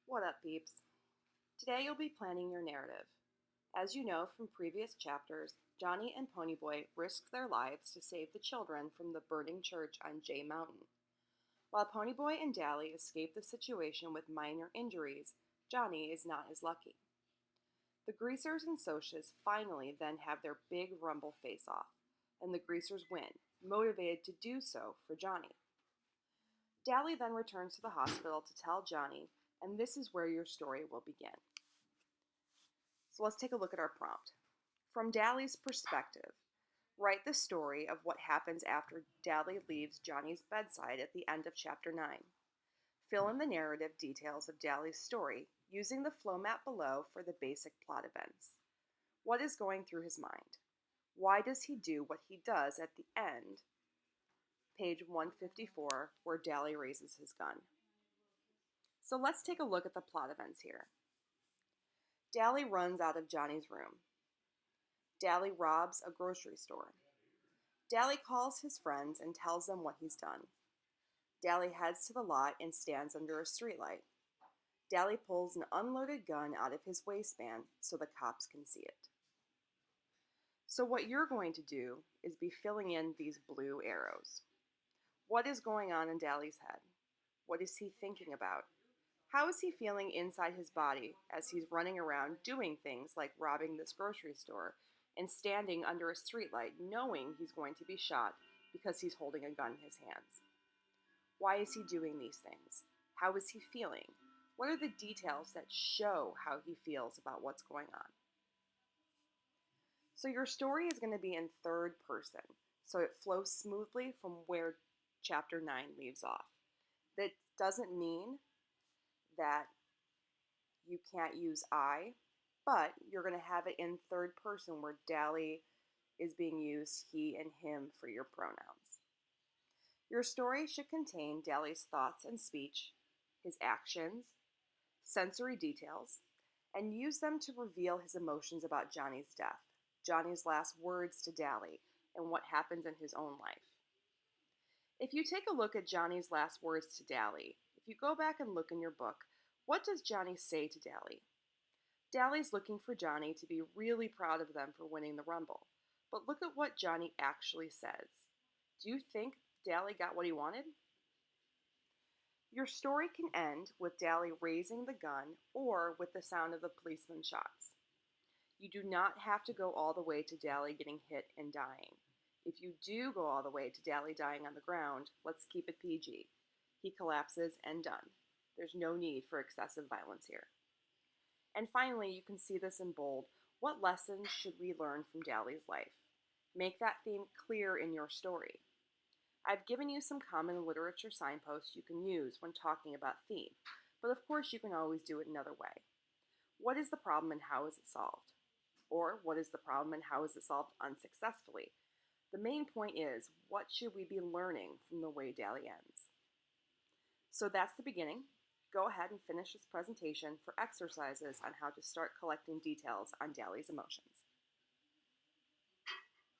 What up, peeps? Today you'll be planning your narrative. As you know from previous chapters, Johnny and Ponyboy risked their lives to save the children from the burning church on Jay Mountain. While Ponyboy and Dally escape the situation with minor injuries, Johnny is not as lucky. The Greasers and Socias finally then have their big rumble face-off, and the Greasers win, motivated to do so for Johnny. Dally then returns to the hospital to tell Johnny, and this is where your story will begin. So let's take a look at our prompt. From Dally's perspective, write the story of what happens after Dally leaves Johnny's bedside at the end of Chapter 9. Fill in the narrative details of Dally's story using the flow map below for the basic plot events. What is going through his mind? Why does he do what he does at the end? Page 154, where Dally raises his gun. So let's take a look at the plot events here. Dally runs out of Johnny's room. Dally robs a grocery store. Dally calls his friends and tells them what he's done. Dally heads to the lot and stands under a streetlight. Dally pulls an unloaded gun out of his waistband so the cops can see it. So what you're going to do is be filling in these blue arrows. What is going on in Dally's head? What is he thinking about? How is he feeling inside his body as he's running around doing things like robbing this grocery store and standing under a streetlight knowing he's going to be shot because he's holding a gun in his hands? Why is he doing these things? How is he feeling? What are the details that show how he feels about what's going on? So your story is going to be in third person, so it flows smoothly from where Chapter 9 leaves off. That doesn't mean that you can't use I, but you're going to have it in third person where Dally is being used he and him for your pronouns. Your story should contain Dally's thoughts and speech, his actions, sensory details, and use them to reveal his emotions about Johnny's death, Johnny's last words to Dally, and what happens in his own life. If you take a look at Johnny's last words to Dally, if you go back and look in your book, what does Johnny say to Dally? Dally's looking for Johnny to be really proud of them for winning the Rumble, but look at what Johnny actually says. Do you think Dally got what he wanted? Your story can end with Dally raising the gun or with the sound of the policeman's shots. You do not have to go all the way to Dally getting hit and dying. If you do go all the way to Dally dying on the ground, let's keep it PG. He collapses and done. There's no need for excessive violence here. And finally, you can see this in bold. What lessons should we learn from Dally's life? Make that theme clear in your story. I've given you some common literature signposts you can use when talking about theme, but of course you can always do it another way. What is the problem and how is it solved? Or what is the problem and how is it solved unsuccessfully? The main point is, what should we be learning from the way Dally ends? So that's the beginning. Go ahead and finish this presentation for exercises on how to start collecting details on Dally's emotions.